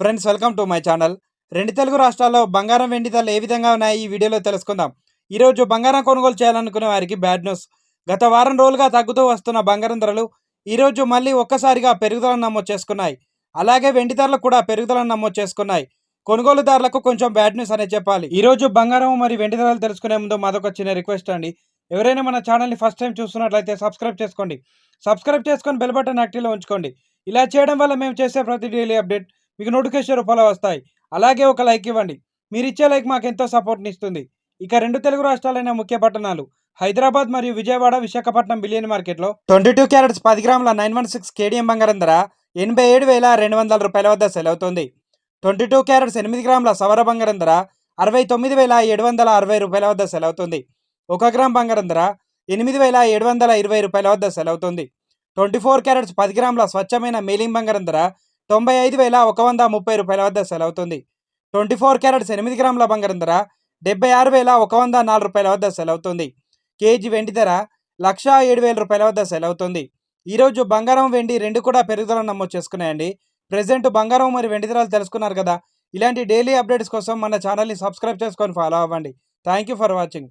Friends, welcome to my channel. రెండు తెలుగు రాష్ట్రాల్లో బంగారం వెండి ధరలు ఏ విధంగా ఉన్నాయి ఈ వీడియోలో తెలుసుకుందాం. ఈరోజు బంగారం కొనుగోలు చేయాలనుకునే వారికి బ్యాడ్ న్యూస్. గత వారం రోజులుగా తగ్గుతూ వస్తున్న బంగారం ధరలు ఈరోజు మళ్ళీ ఒక్కసారిగా పెరుగుదలను నమోదు చేసుకున్నాయి. అలాగే వెండి ధరలు కూడా పెరుగుదలను నమోదు చేసుకున్నాయి. కొనుగోలుదారులకు కొంచెం బ్యాడ్ న్యూస్ అనే చెప్పాలి. ఈరోజు బంగారం మరియు వెండి ధరలు తెలుసుకునే ముందు మాదొక చిన్న రిక్వెస్ట్ అండి. ఎవరైనా మన ఛానల్ని ఫస్ట్ టైం చూస్తున్నట్లయితే సబ్స్క్రైబ్ చేసుకోండి. సబ్స్క్రైబ్ చేసుకొని బెల్ బటన్ యాక్టివ్లో ఉంచుకోండి. ఇలా చేయడం వల్ల మేము చేసే ప్రతి డైలీ అప్డేట్ మీకు నోటిఫికేషన్ రూపంలో వస్తాయి. అలాగే ఒక లైక్ ఇవ్వండి. మీరు ఇచ్చే లైక్ మాకు ఎంతో సపోర్ట్ని ఇస్తుంది. ఇక రెండు తెలుగు రాష్ట్రాలైన ముఖ్య పట్టణాలు హైదరాబాద్ మరియు విజయవాడ, విశాఖపట్నం బిలియన్ మార్కెట్లో 22 క్యారెట్స్ 10 గ్రాముల 916 కేడిఎం బంగారం ధర 87,200 రూపాయల వద్ద సెల్ అవుతుంది. 22 క్యారెట్స్ 8 గ్రాముల సవర బంగారం ధర 69,760 రూపాయల వద్ద సెల్ అవుతుంది. 1 గ్రామ్ బంగారం ధర 8,720 రూపాయల వద్ద సెల్ అవుతుంది. 24 క్యారెట్స్ 10 గ్రాముల స్వచ్ఛమైన మేలింగ్ బంగారం ధర 95,130 రూపాయల వద్ద సెల్ అవుతుంది. 24 క్యారెట్స్ 8 గ్రాముల బంగారం ధర 76,104 రూపాయల వద్ద సెల్ అవుతుంది. కేజీ వెండి ధర 1,07,000 రూపాయల వద్ద సెల్ అవుతుంది. ఈరోజు బంగారం వెండి రెండు కూడా పెరుగుదలను నమోదు చేసుకున్నాయండి. ప్రెసెంట్ బంగారం మరియు వెండి ధరలు తెలుసుకున్నారు కదా. ఇలాంటి డైలీ అప్డేట్స్ కోసం మన ఛానల్ని సబ్స్క్రైబ్ చేసుకొని ఫాలో అవ్వండి. Thank you for watching.